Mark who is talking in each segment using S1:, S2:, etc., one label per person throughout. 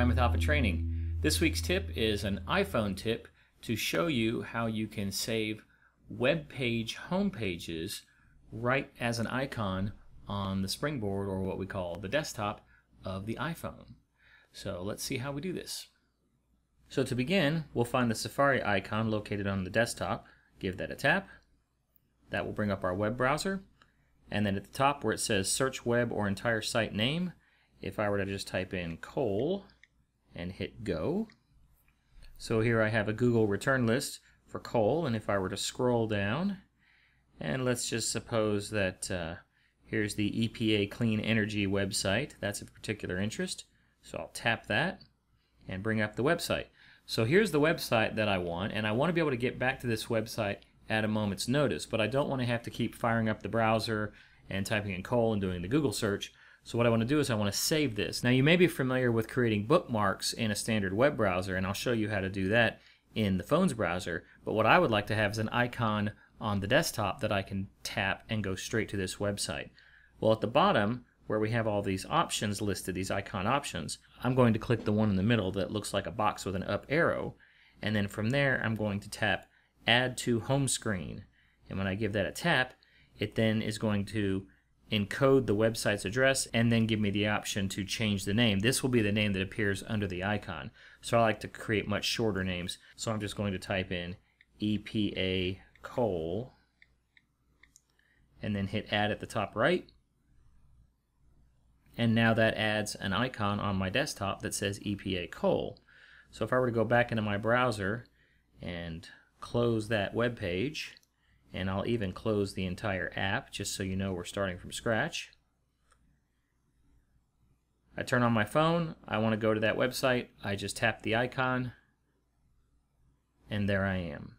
S1: Brian with Alpha Training. This week's tip is an iPhone tip to show you how you can save web page home pages right as an icon on the springboard, or what we call the desktop of the iPhone. So let's see how we do this. So to begin, we'll find the Safari icon located on the desktop, give that a tap. That will bring up our web browser, and then at the top where it says search web or entire site name, if I were to just type in Cole and hit go. So here I have a Google return list for Cole, and if I were to scroll down, and let's just suppose that here's the EPA Clean Energy website. That's of particular interest. So I'll tap that and bring up the website. So here's the website that I want, and I want to be able to get back to this website at a moment's notice, but I don't want to have to keep firing up the browser and typing in Cole and doing the Google search. So what I want to do is I want to save this. Now you may be familiar with creating bookmarks in a standard web browser, and I'll show you how to do that in the phone's browser, but what I would like to have is an icon on the desktop that I can tap and go straight to this website. Well, at the bottom where we have all these options listed, these icon options, I'm going to click the one in the middle that looks like a box with an up arrow, and then from there I'm going to tap Add to Home Screen, and when I give that a tap, it then is going to encode the website's address and then give me the option to change the name. This will be the name that appears under the icon. So I like to create much shorter names, so I'm just going to type in EPA Cole and then hit add at the top right, and now that adds an icon on my desktop that says EPA Cole. So if I were to go back into my browser and close that web page, and I'll even close the entire app just so you know we're starting from scratch. I turn on my phone, I want to go to that website, I just tap the icon, and there I am.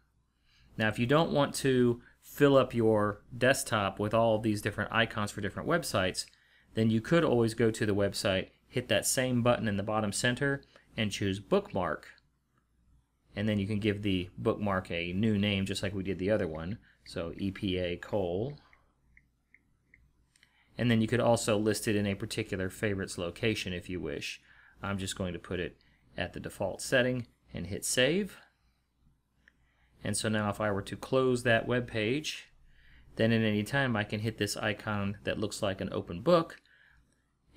S1: Now if you don't want to fill up your desktop with all of these different icons for different websites, then you could always go to the website, hit that same button in the bottom center, and choose Bookmark. And then you can give the bookmark a new name just like we did the other one. So EPA Cole. And then you could also list it in a particular favorites location if you wish. I'm just going to put it at the default setting and hit save. And so now if I were to close that web page, then at any time I can hit this icon that looks like an open book,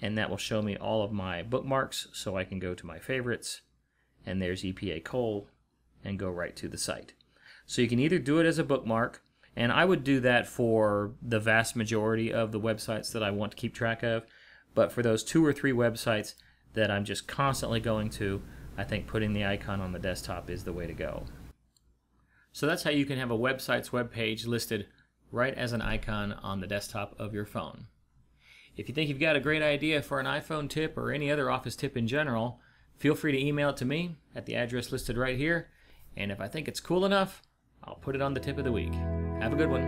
S1: and that will show me all of my bookmarks, so I can go to my favorites, and there's EPA Cole, and go right to the site. So you can either do it as a bookmark, and I would do that for the vast majority of the websites that I want to keep track of, but for those 2 or 3 websites that I'm just constantly going to, I think putting the icon on the desktop is the way to go. So that's how you can have a website's web page listed right as an icon on the desktop of your phone. If you think you've got a great idea for an iPhone tip or any other office tip in general, feel free to email it to me at the address listed right here, and if I think it's cool enough, I'll put it on the tip of the week. Have a good one.